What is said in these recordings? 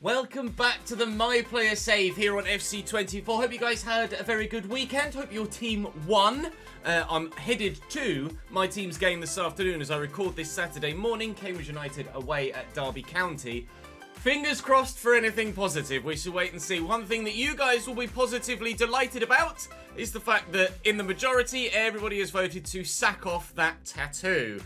Welcome back to the My Player Save here on FC24. Hope you guys had a very good weekend. Hope your team won. I'm headed to my team's game this afternoon as I record this Saturday morning. Cambridge United away at Derby County. Fingers crossed for anything positive. We shall wait and see. One thing that you guys will be positively delighted about is the fact that in the majority, everybody has voted to sack off that tattoo.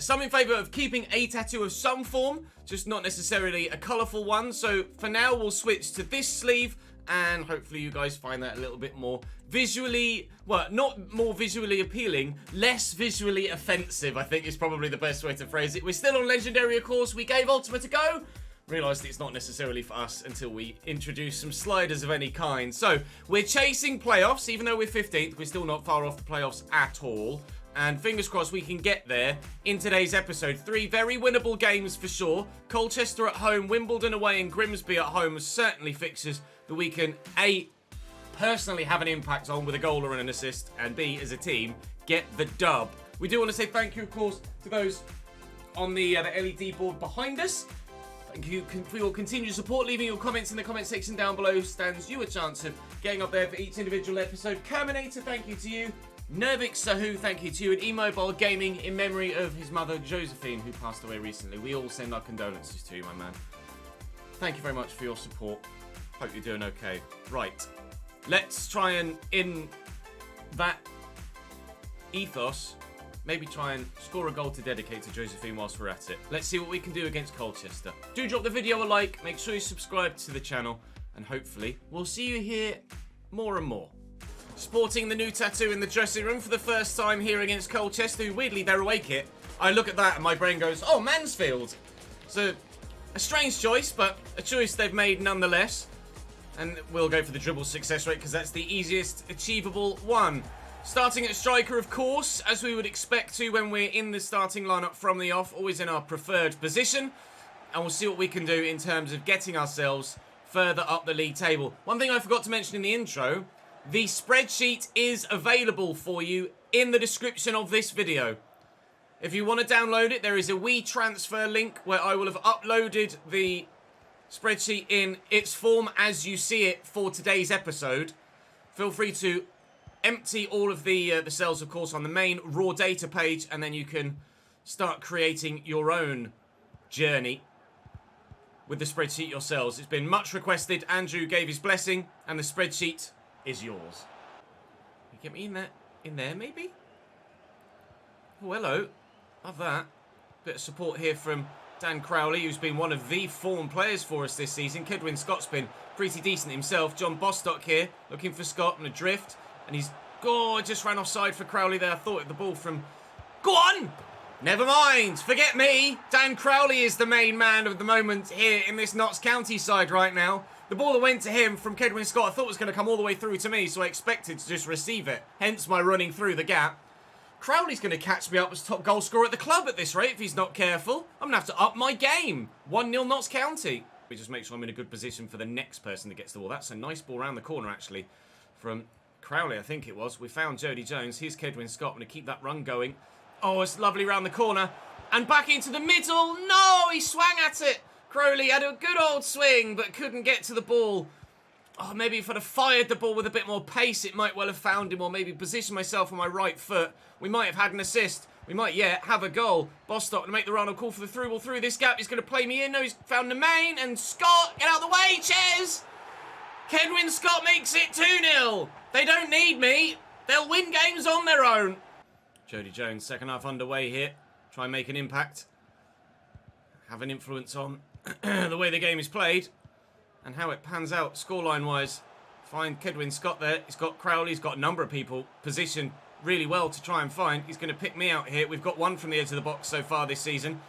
Some in favour of keeping a tattoo of some form, just not necessarily a colourful one. So for now, we'll switch to this sleeve, and hopefully you guys find that a little bit more visually, well, not more visually appealing, less visually offensive, I think is probably the best way to phrase it. We're still on Legendary, of course. We gave Ultimate a go. Realised it's not necessarily for us until we introduce some sliders of any kind. So we're chasing playoffs. Even though we're 15th, we're still not far off the playoffs at all. And fingers crossed we can get there in today's episode. 3 very winnable games for sure. Colchester at home, Wimbledon away, and Grimsby at home are certainly fixtures that we can A, personally have an impact on with a goal or an assist, and B, as a team, get the dub. We do want to say thank you, of course, to those on the LED board behind us. Thank you for your continued support. Leaving your comments in the comment section down below stands you a chance of getting up there for each individual episode. Terminator, thank you to you. Nervik Sahu, thank you to you, and eMobile Gaming in memory of his mother Josephine, who passed away recently. We all send our condolences to you, my man. Thank you very much for your support. Hope you're doing okay. Right, let's try and, in that ethos, maybe try and score a goal to dedicate to Josephine whilst we're at it. Let's see what we can do against Colchester. Do drop the video a like, make sure you subscribe to the channel, and hopefully we'll see you here more and more. Sporting the new tattoo in the dressing room for the first time here against Colchester, who weirdly, their away kit, I look at that and my brain goes, oh, Mansfield. So, a strange choice, but a choice they've made nonetheless. And we'll go for the dribble success rate because that's the easiest achievable one. Starting at striker, of course, as we would expect to when we're in the starting lineup from the off, always in our preferred position. And we'll see what we can do in terms of getting ourselves further up the league table. One thing I forgot to mention in the intro, the spreadsheet is available for you in the description of this video. If you want to download it, there is a WeTransfer link where I will have uploaded the spreadsheet in its form as you see it for today's episode. Feel free to empty all of the cells, of course, on the main raw data page, and then you can start creating your own journey with the spreadsheet yourselves. It's been much requested. Andrew gave his blessing, and the spreadsheet is yours. You get me in there, maybe? Oh, hello. Love that. Bit of support here from Dan Crowley, who's been one of the form players for us this season. Kedwin Scott's been pretty decent himself. John Bostock here, looking for Scott on a drift. And he's, just ran offside for Crowley there. I thought the ball from... Go on! Never mind. Forget me. Dan Crowley is the main man of the moment here in this Notts County side right now. The ball that went to him from Kedwin Scott I thought was going to come all the way through to me, so I expected to just receive it. Hence my running through the gap. Crowley's going to catch me up as top goal scorer at the club at this rate if he's not careful. I'm going to have to up my game. 1-0 Notts County. We just make sure I'm in a good position for the next person that gets the ball. That's a nice ball around the corner, actually, from Crowley, I think it was. We found Jody Jones. Here's Kedwin Scott. I'm going to keep that run going. Oh, it's lovely round the corner. And back into the middle. No, he swung at it. Crowley had a good old swing, but couldn't get to the ball. Oh, maybe if I'd have fired the ball with a bit more pace, it might well have found him, or maybe positioned myself on my right foot. We might have had an assist. We might yet have a goal. Bostock to make the run. I'll call for the through ball through this gap. He's going to play me in. No, he's found the main. And Scott, get out of the way, Ches! Kedwin Scott makes it 2-0. They don't need me. They'll win games on their own. Jody Jones, second half underway here. Try and make an impact. Have an influence on the way the game is played and how it pans out scoreline-wise. Find Kedwin Scott there. He's got Crowley. He's got a number of people positioned really well to try and find. He's going to pick me out here. We've got one from the edge of the box so far this season.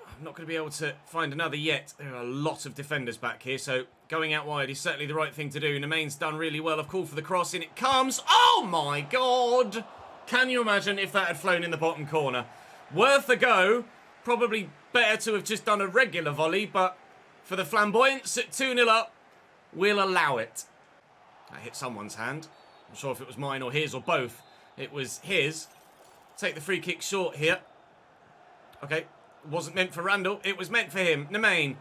I'm not going to be able to find another yet. There are a lot of defenders back here, so going out wide is certainly the right thing to do. Nemain's done really well. I've called for the cross, and it comes. Oh, my God! Can you imagine if that had flown in the bottom corner? Worth a go. Probably better to have just done a regular volley, but for the flamboyance at 2-0 up, we'll allow it. That hit someone's hand. I'm not sure if it was mine or his or both. It was his. Take the free kick short here. Okay, it wasn't meant for Randall. It was meant for him. Nemain.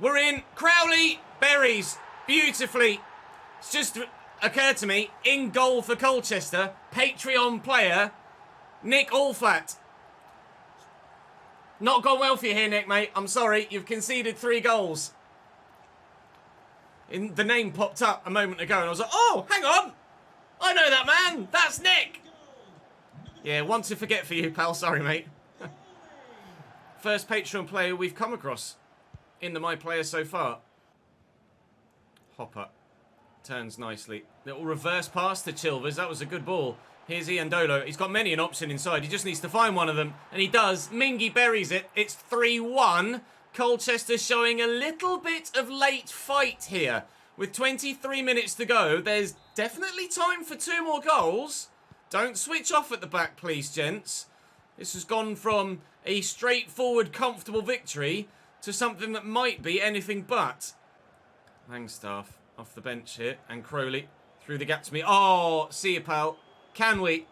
We're in. Crowley buries beautifully. It's just occurred to me, in goal for Colchester, Patreon player, Nick Allflat. Not gone well for you here, Nick, mate. I'm sorry. You've conceded 3 goals. The name popped up a moment ago, and I was like, oh, hang on. I know that man. That's Nick. Yeah, one to forget for you, pal. Sorry, mate. First Patreon player we've come across in the My Player so far. Hopper turns nicely. Little reverse pass to Chilvers. That was a good ball. Here's Iandolo. He's got many an option inside. He just needs to find one of them. And he does. Mingy buries it. It's 3-1. Colchester showing a little bit of late fight here. With 23 minutes to go, there's definitely time for 2 more goals. Don't switch off at the back, please, gents. This has gone from a straightforward, comfortable victory to something that might be anything but. Langstaff off the bench here. And Crowley through the gap to me. Oh, see you, pal. Can we?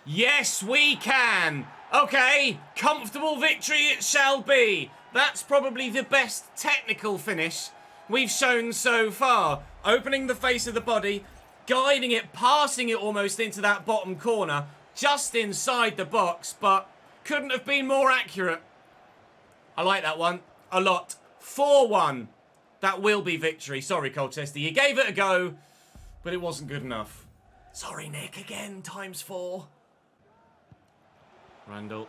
Yes, we can. Okay, comfortable victory it shall be. That's probably the best technical finish we've shown so far. Opening the face of the body, guiding it, passing it almost into that bottom corner, just inside the box, but couldn't have been more accurate. I like that one a lot. 4-1. That will be victory. Sorry, Colchester. You gave it a go, but it wasn't good enough. Sorry, Nick. Again, ×4. Randall.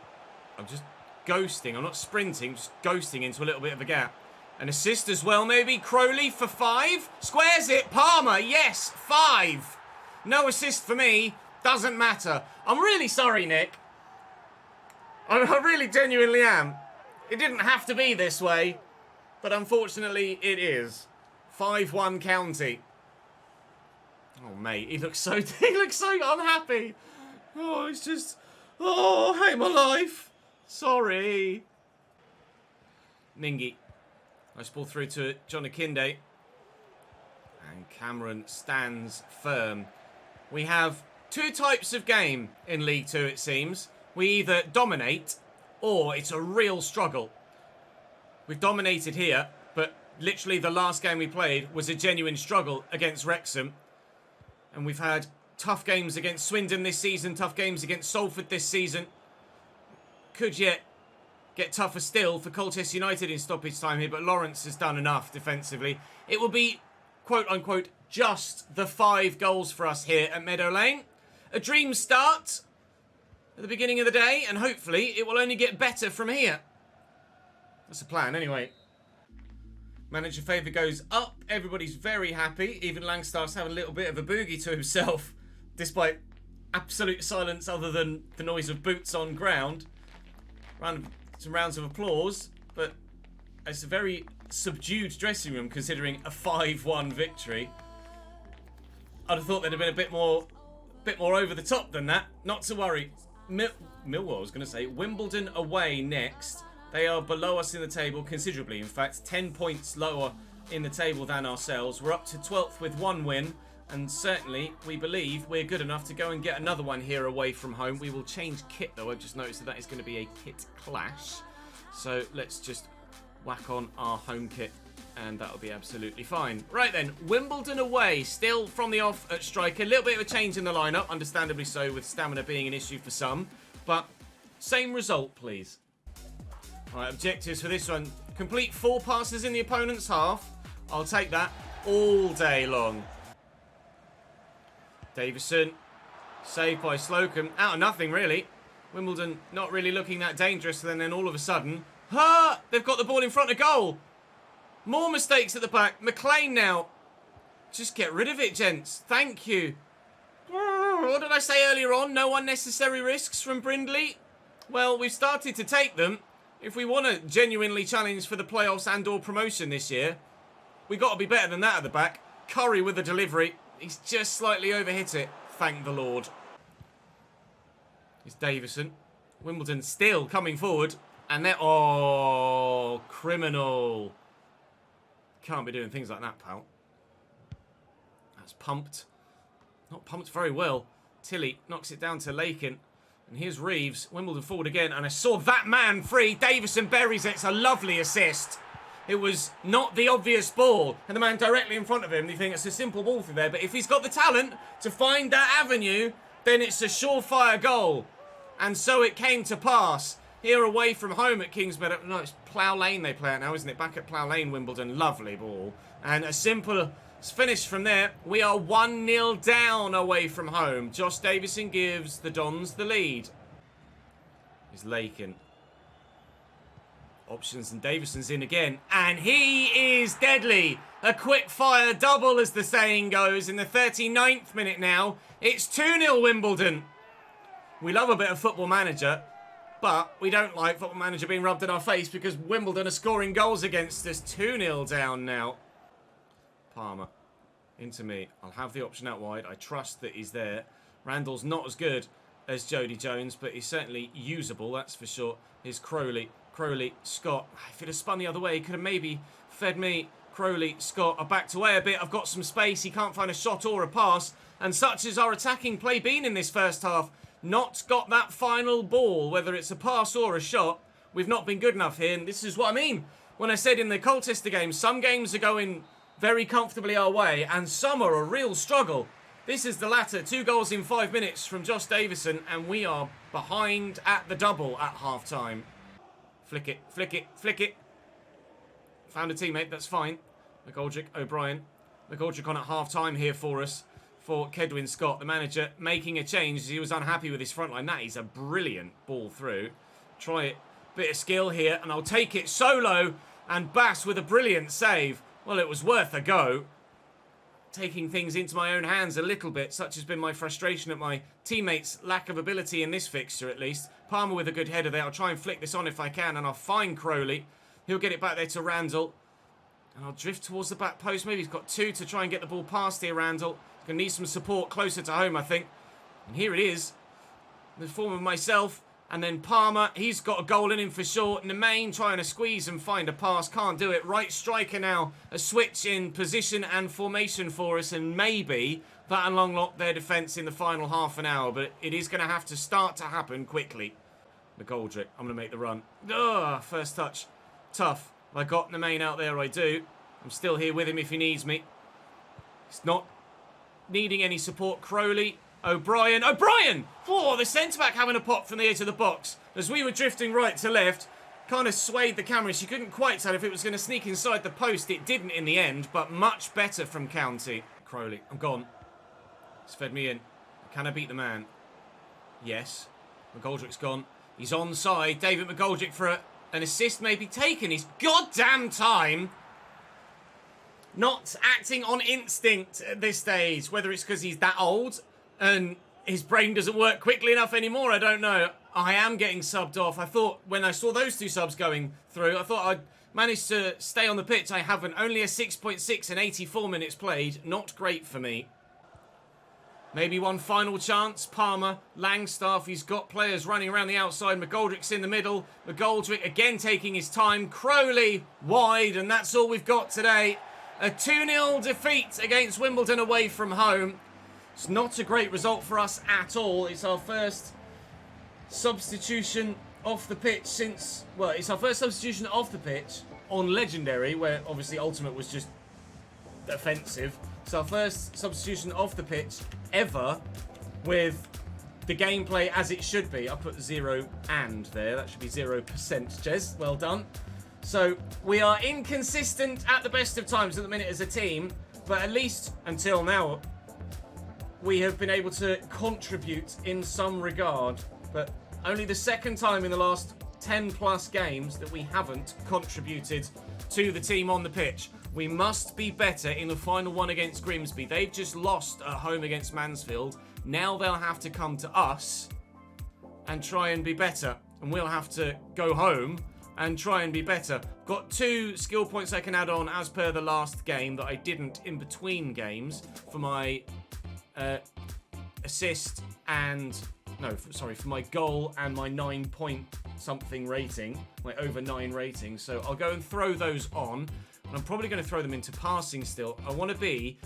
I'm just ghosting. I'm not sprinting, just ghosting into a little bit of a gap. An assist as well, maybe. Crowley for 5. Squares it. Palmer. Yes, 5. No assist for me. Doesn't matter. I'm really sorry, Nick. I really genuinely am. It didn't have to be this way, but unfortunately it is. 5-1 County. Oh, mate, he looks so unhappy. Oh, it's just... Oh, I hate my life. Sorry. Mingy. Nice ball through to John Akinde. And Cameron stands firm. We have 2 types of game in League 2, it seems. We either dominate or it's a real struggle. We've dominated here, but literally the last game we played was a genuine struggle against Wrexham. And we've had tough games against Swindon this season, tough games against Salford this season. Could yet get tougher still for Colchester United in stoppage time here, but Lawrence has done enough defensively. It will be, quote-unquote, just the 5 goals for us here at Meadow Lane. A dream start at the beginning of the day, and hopefully it will only get better from here. That's the plan, anyway. Manager favour goes up. Everybody's very happy. Even Langstaff's having a little bit of a boogie to himself, despite absolute silence other than the noise of boots on ground. Some rounds of applause, but it's a very subdued dressing room considering a 5-1 victory. I'd have thought there'd have been a bit more over the top than that. Not to worry. Millwall, I was going to say. Wimbledon away next. They are below us in the table considerably. In fact, 10 points lower in the table than ourselves. We're up to 12th with 1 win. And certainly, we believe we're good enough to go and get another one here away from home. We will change kit, though. I've just noticed that is going to be a kit clash. So let's just whack on our home kit, and that'll be absolutely fine. Right then, Wimbledon away. Still from the off at striker. A little bit of a change in the lineup, understandably so, with stamina being an issue for some. But same result, please. All right, objectives for this one. Complete 4 passes in the opponent's half. I'll take that all day long. Davison, saved by Slocum. Out of nothing, really. Wimbledon not really looking that dangerous, and then all of a sudden, they've got the ball in front of goal. More mistakes at the back. McLean now. Just get rid of it, gents. Thank you. What did I say earlier on? No unnecessary risks from Brindley? Well, we've started to take them. If we want to genuinely challenge for the playoffs and or promotion this year, we've got to be better than that at the back. Curry with the delivery. He's just slightly overhit it. Thank the Lord. It's Davison. Wimbledon still coming forward. And they're... Oh, criminal. Can't be doing things like that, pal. That's pumped. Not pumped very well. Tilly knocks it down to Lakin. And here's Reeves. Wimbledon forward again. And I saw that man free. Davison buries it. It's a lovely assist. It was not the obvious ball, and the man directly in front of him, you think it's a simple ball through there, but if he's got the talent to find that avenue, then it's a surefire goal. And so it came to pass. Here away from home at Kingsmeadow. No, it's Plough Lane they play it now, isn't it? Back at Plough Lane, Wimbledon. Lovely ball. And a simple finish from there. We are 1-0 down away from home. Josh Davison gives the Dons the lead. Here's Lakin. Options and Davison's in again. And he is deadly. A quick fire double, as the saying goes, in the 39th minute now. It's 2-0 Wimbledon. We love a bit of Football Manager, but we don't like Football Manager being rubbed in our face because Wimbledon are scoring goals against us. 2-0 down now. Palmer. Into me. I'll have the option out wide. I trust that he's there. Randall's not as good as Jody Jones, but he's certainly usable, that's for sure. Here's Crowley. Crowley, Scott. If it had spun the other way, he could have maybe fed me. Crowley, Scott. I backed away a bit. I've got some space. He can't find a shot or a pass. And such is our attacking play been in this first half. Not got that final ball, whether it's a pass or a shot. We've not been good enough here. And this is what I mean when I said in the Colchester game, some games are going very comfortably our way and some are a real struggle. This is the latter. 2 goals in 5 minutes from Josh Davison, and we are behind at the double at half-time. Flick it, flick it, flick it. Found a teammate, that's fine. McGoldrick, O'Brien. McGoldrick on at half-time here for us. For Kedwin Scott, the manager, making a change as he was unhappy with his front line. That is a brilliant ball through. Try it. Bit of skill here, and I'll take it solo. And Bass with a brilliant save. Well, it was worth a go. Taking things into my own hands a little bit. Such has been my frustration at my teammates' lack of ability in this fixture, at least. Palmer with a good header there. I'll try and flick this on if I can, and I'll find Crowley. He'll get it back there to Randall. And I'll drift towards the back post. Maybe he's got 2 to try and get the ball past here, Randall. Going to need some support closer to home, I think. And here it is. In the form of myself. And then Palmer. He's got a goal in him for sure. In the main, trying to squeeze and find a pass. Can't do it. Right striker now. A switch in position and formation for us. And maybe that'll unlock their defence in the final half an hour. But it is going to have to start to happen quickly. McGoldrick. I'm going to make the run. Ugh, first touch. Tough. I got the main out there, I do. I'm still here with him if he needs me. It's not needing any support. Crowley, O'Brien. O'Brien! Oh, the centre-back having a pop from the edge of the box. As we were drifting right to left, kind of swayed the camera. She couldn't quite tell if it was going to sneak inside the post. It didn't in the end, but much better from County. Crowley, I'm gone. It's fed me in. Can I beat the man? Yes. McGoldrick's gone. He's onside. David McGoldrick for an assist may be taken. His goddamn time. Not acting on instinct at this stage. Whether it's because he's that old and his brain doesn't work quickly enough anymore, I don't know. I am getting subbed off. I thought when I saw those 2 subs going through, I thought I'd managed to stay on the pitch. I haven't. Only a 6.6 and 84 minutes played. Not great for me. Maybe one final chance. Palmer, Langstaff, he's got players running around the outside. McGoldrick's in the middle. McGoldrick again taking his time. Crowley wide, and that's all we've got today. A 2-0 defeat against Wimbledon away from home. It's not a great result for us at all. It's our first substitution off the pitch since... Well, it's our first substitution off the pitch on Legendary, where obviously Ultimate was just offensive. It's our first substitution off the pitch ever with the gameplay as it should be. I put 0 and there. That should be 0%, Ches. Well done. So, we are inconsistent at the best of times at the minute as a team, but at least until now, we have been able to contribute in some regard. But only the second time in the last 10 plus games that we haven't contributed to the team on the pitch. We must be better in the final one against Grimsby. They've just lost at home against Mansfield. Now they'll have to come to us and try and be better. And we'll have to go home and try and be better. Got 2 skill points I can add on as per the last game that I didn't in between games for my assist and... No, sorry, for my goal and my 9 point something rating. My over 9 rating. So I'll go and throw those on. And I'm probably going to throw them into passing still. I want to be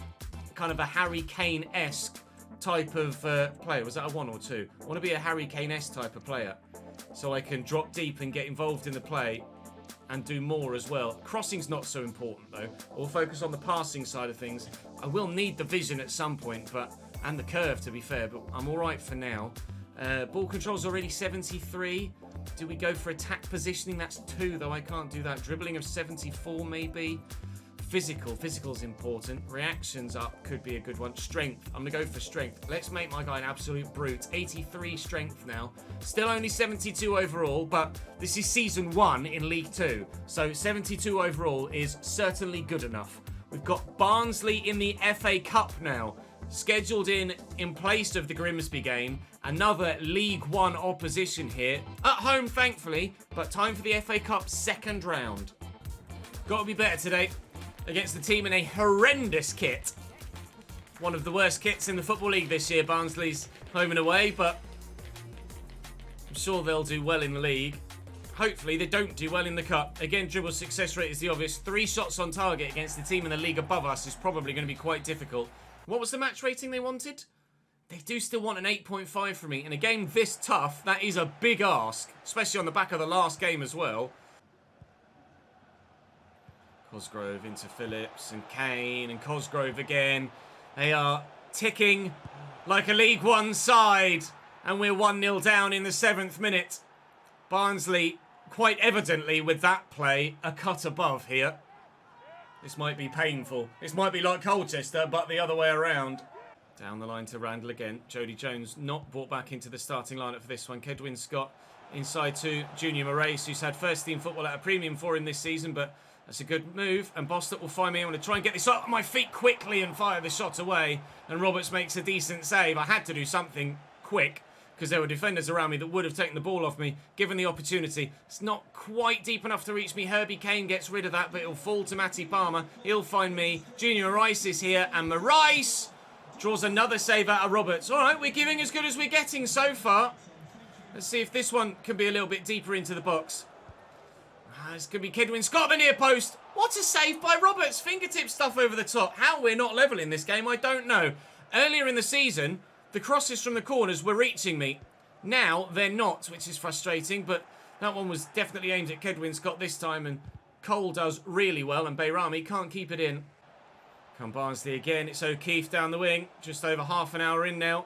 kind of a Harry Kane-esque type of player. Was that a 1 or 2? I want to be a Harry Kane-esque type of player. So I can drop deep and get involved in the play and do more as well. Crossing's not so important, though. We'll focus on the passing side of things. I will need the vision at some point, and the curve, to be fair, but I'm all right for now. Ball control's already 73. Do we go for attack positioning? That's 2, though I can't do that. Dribbling of 74, maybe. Physical's important. Reactions up could be a good one. Strength, I'm gonna go for strength. Let's make my guy an absolute brute. 83 strength now. Still only 72 overall, but this is season 1 in League 2. So 72 overall is certainly good enough. We've got Barnsley in the FA Cup now. Scheduled in place of the Grimsby game. Another League 1 opposition here. At home, thankfully, but time for the FA Cup second round. Got to be better today against the team in a horrendous kit. One of the worst kits in the Football League this year, Barnsley's home and away, but I'm sure they'll do well in the league. Hopefully they don't do well in the cup. Again, dribble success rate is the obvious. 3 shots on target against the team in the league above us is probably going to be quite difficult. What was the match rating they wanted? They do still want an 8.5 from me. In a game this tough, that is a big ask, especially on the back of the last game as well. Cosgrove into Phillips and Kane and Cosgrove again. They are ticking like a League 1 side. And we're 1-0 down in the 7th minute. Barnsley, quite evidently with that play, a cut above here. This might be painful. This might be like Colchester, but the other way around. Down the line to Randall again. Jody Jones not brought back into the starting lineup for this one. Kedwin Scott inside to Junior Moraes, who's had first team football at a premium for him this season, but that's a good move. And Bostock will find me. I'm going to try and get this up on my feet quickly and fire the shot away. And Roberts makes a decent save. I had to do something quick because there were defenders around me that would have taken the ball off me, given the opportunity. It's not quite deep enough to reach me. Herbie Kane gets rid of that, but it'll fall to Matty Palmer. He'll find me. Junior Rice is here, and Rice draws another save out of Roberts. All right, we're giving as good as we're getting so far. Let's see if this one can be a little bit deeper into the box. It's going to be Kedwin Scott, the near post. What a save by Roberts. Fingertip stuff over the top. How we're not level in this game, I don't know. Earlier in the season, the crosses from the corners were reaching me. Now, they're not, which is frustrating, but that one was definitely aimed at Kedwin Scott this time, and Cole does really well, and Bayrami can't keep it in. Come Barnsley again. It's O'Keefe down the wing. Just over half an hour in now.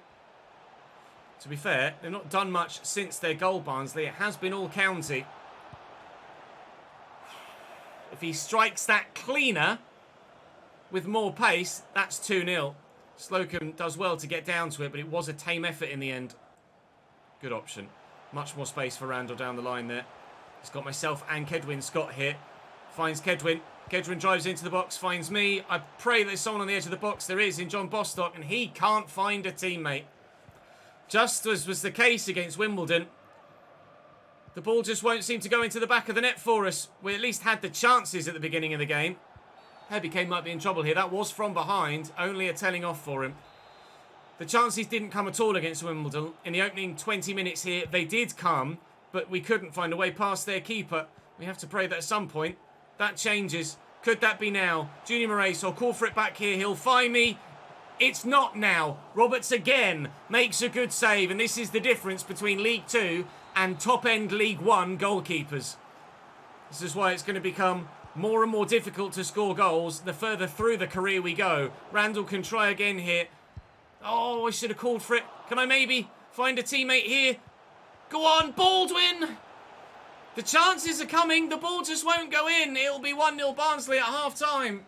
To be fair, they've not done much since their goal, Barnsley. It has been all county. If he strikes that cleaner with more pace, that's 2-0. Slocum does well to get down to it, but it was a tame effort in the end. Good option. Much more space for Randall down the line there. He's got myself and Kedwin Scott here. Finds Kedwin. Kedwin drives into the box, finds me. I pray there's someone on the edge of the box. There is in John Bostock, and he can't find a teammate. Just as was the case against Wimbledon, the ball just won't seem to go into the back of the net for us. We at least had the chances at the beginning of the game. Herbie Kane might be in trouble here. That was from behind. Only a telling off for him. The chances didn't come at all against Wimbledon. In the opening 20 minutes here, they did come, but we couldn't find a way past their keeper. We have to pray that at some point that changes. Could that be now? Junior Moraes, I'll call for it back here. He'll find me. It's not now. Roberts again makes a good save, and this is the difference between League 2 and top-end League 1 goalkeepers. This is why it's going to become more and more difficult to score goals the further through the career we go. Randall can try again here. Oh, I should have called for it. Can I maybe find a teammate here? Go on, Baldwin! The chances are coming. The ball just won't go in. It'll be 1-0 Barnsley at half-time.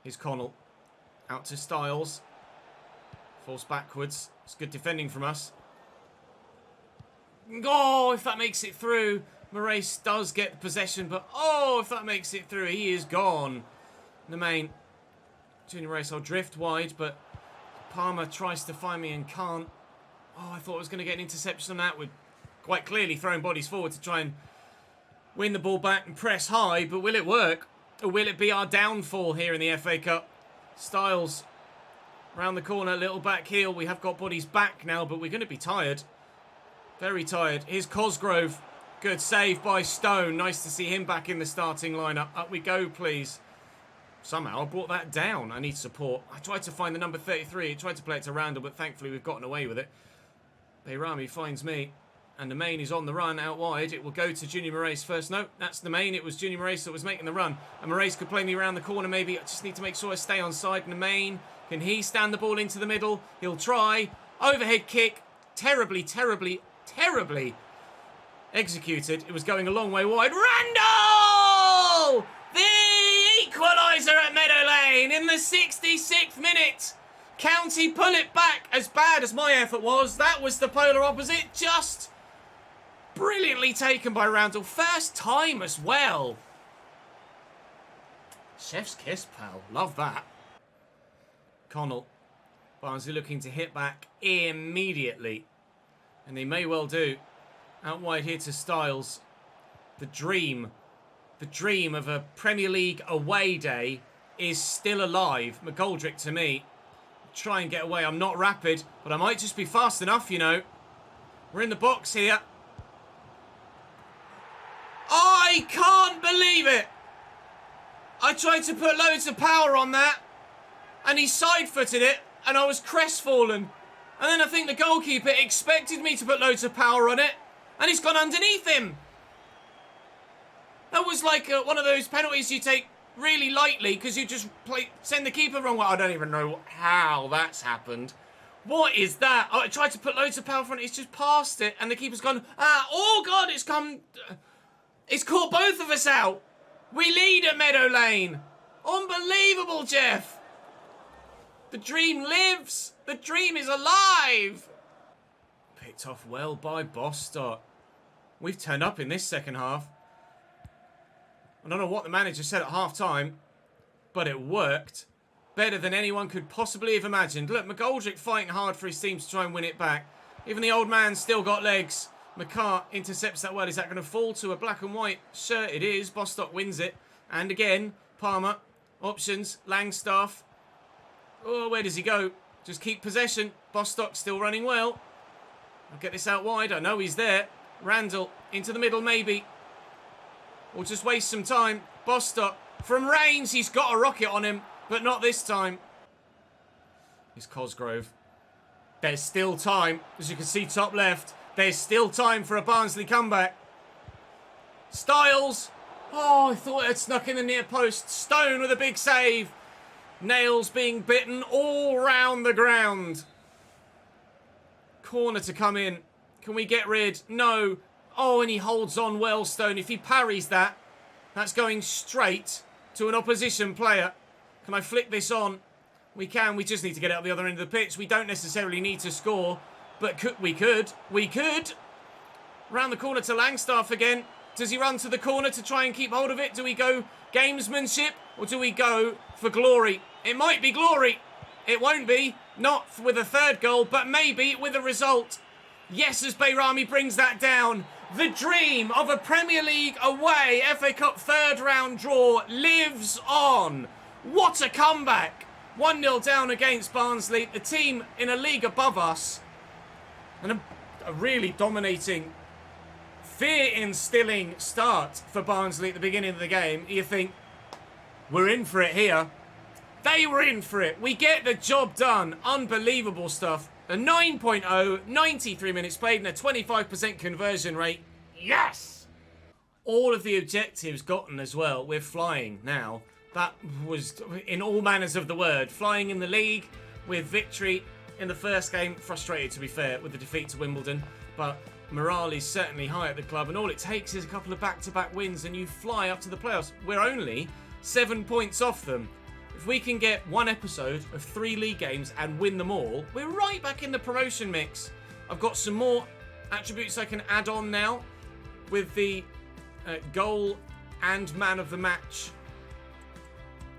Here's Connell. Out to Styles. Forced backwards. It's good defending from us. Oh, if that makes it through. Moraes does get possession, but oh, if that makes it through, he is gone. The main Junior Moraes, I'll drift wide, but Palmer tries to find me and can't. Oh, I thought I was going to get an interception on that. We're quite clearly throwing bodies forward to try and win the ball back and press high, but will it work? Or will it be our downfall here in the FA Cup? Styles round the corner, little back heel. We have got bodies back now, but we're going to be tired. Very tired. Here's Cosgrove. Good save by Stone. Nice to see him back in the starting lineup. Up we go, please. Somehow I brought that down. I need support. I tried to find the number 33. I tried to play it to Randall, but thankfully we've gotten away with it. Bayrami finds me. And the main is on the run out wide. It will go to Junior Moraes first. No, that's the main. It was Junior Moraes that was making the run. And Moraes could play me around the corner maybe. I just need to make sure I stay on side. And the main, can he stand the ball into the middle? He'll try. Overhead kick. Terribly, terribly, terribly executed. It was going a long way wide. Randall! The equaliser at Meadow Lane in the 66th minute. County pull it back. As bad as my effort was, that was the polar opposite. Just brilliantly taken by Randall. First time as well. Chef's kiss, pal. Love that. Connell. Barnsley looking to hit back immediately. And they may well do. Out wide here to Styles. The dream of a Premier League away day is still alive. McGoldrick to me. Try and get away. I'm not rapid, but I might just be fast enough, you know. We're in the box here. I can't believe it. I tried to put loads of power on that, and he side-footed it, and I was crestfallen. And then I think the goalkeeper expected me to put loads of power on it, and he's gone underneath him. That was like one of those penalties you take really lightly because you just send the keeper wrong way. I don't even know how that's happened. What is that? I tried to put loads of power on it. It's just past it, and the keeper's gone, oh God, it's come... It's caught both of us out. We lead at Meadow Lane. Unbelievable, Jeff. The dream lives. The dream is alive. Picked off well by Bostock. We've turned up in this second half. I don't know what the manager said at half-time, but it worked. Better than anyone could possibly have imagined. Look, McGoldrick fighting hard for his team to try and win it back. Even the old man still got legs. McCart intercepts that well. Is that going to fall to a black and white shirt? It is. Bostock wins it. And again, Palmer. Options. Langstaff. Oh, where does he go? Just keep possession. Bostock still running well. I'll get this out wide. I know he's there. Randall into the middle maybe. Or just waste some time. Bostock. From range, he's got a rocket on him. But not this time. Here's Cosgrove. There's still time. As you can see, top left. There's still time for a Barnsley comeback. Styles. Oh, I thought it had snuck in the near post. Stone with a big save. Nails being bitten all round the ground. Corner to come in. Can we get rid? No. Oh, and he holds on well, Stone. If he parries that, that's going straight to an opposition player. Can I flick this on? We can. We just need to get out the other end of the pitch. We don't necessarily need to score. But we could. Round the corner to Langstaff again. Does he run to the corner to try and keep hold of it? Do we go gamesmanship or do we go for glory? It might be glory. It won't be. Not with a third goal, but maybe with a result. Yes, as Bayrami brings that down. The dream of a Premier League away FA Cup third round draw lives on. What a comeback. 1-0 down against Barnsley. The team in a league above us. And a really dominating, fear-instilling start for Barnsley at the beginning of the game. You think, we're in for it here. They were in for it. We get the job done. Unbelievable stuff. A 9.0, 93 minutes played and a 25% conversion rate. Yes! All of the objectives gotten as well. We're flying now. That was, in all manners of the word, flying in the league with victory in the first game. Frustrated, to be fair, with the defeat to Wimbledon, but morale is certainly high at the club, and all it takes is a couple of back-to-back wins and you fly up to the playoffs. We're only 7 points off them. If we can get one episode of 3 league games and win them all, we're right back in the promotion mix. I've got some more attributes I can add on now with the goal and man of the match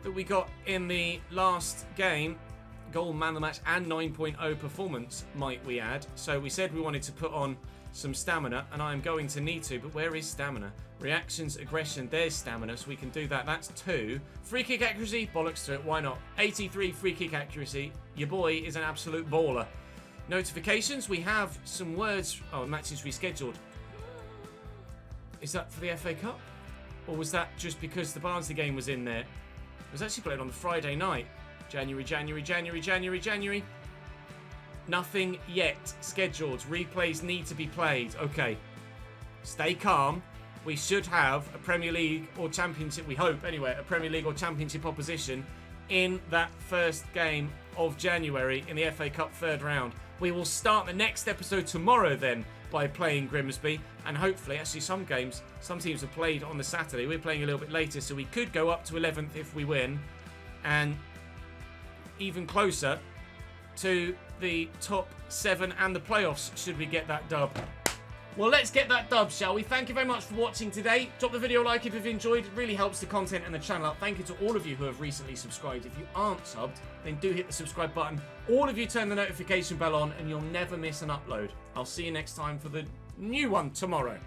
that we got in the last game. Goal, man of the match, and 9.0 performance, might we add. So we said we wanted to put on some stamina, and I'm going to need to, but where is stamina? Reactions, aggression, there's stamina, so we can do that. That's 2. Free kick accuracy, bollocks to it, why not? 83 free kick accuracy. Your boy is an absolute baller. Notifications, we have some words. Oh, matches rescheduled. Is that for the FA Cup? Or was that just because the Barnsley game was in there? It was actually played on the Friday night. January. Nothing yet scheduled. Replays need to be played. Okay. Stay calm. We should have a Premier League or Championship, we hope anyway, a Premier League or Championship opposition in that first game of January in the FA Cup third round. We will start the next episode tomorrow then by playing Grimsby, and hopefully, actually some teams have played on the Saturday. We're playing a little bit later, so we could go up to 11th if we win, and even closer to the top 7 and the playoffs should we get that dub. Well, let's get that dub, shall we? Thank you very much for watching today. Drop the video a like if you've enjoyed. It really helps the content and the channel out. Thank you to all of you who have recently subscribed. If you aren't subbed, then do hit the subscribe button. All of you turn the notification bell on and you'll never miss an upload. I'll see you next time for the new one tomorrow.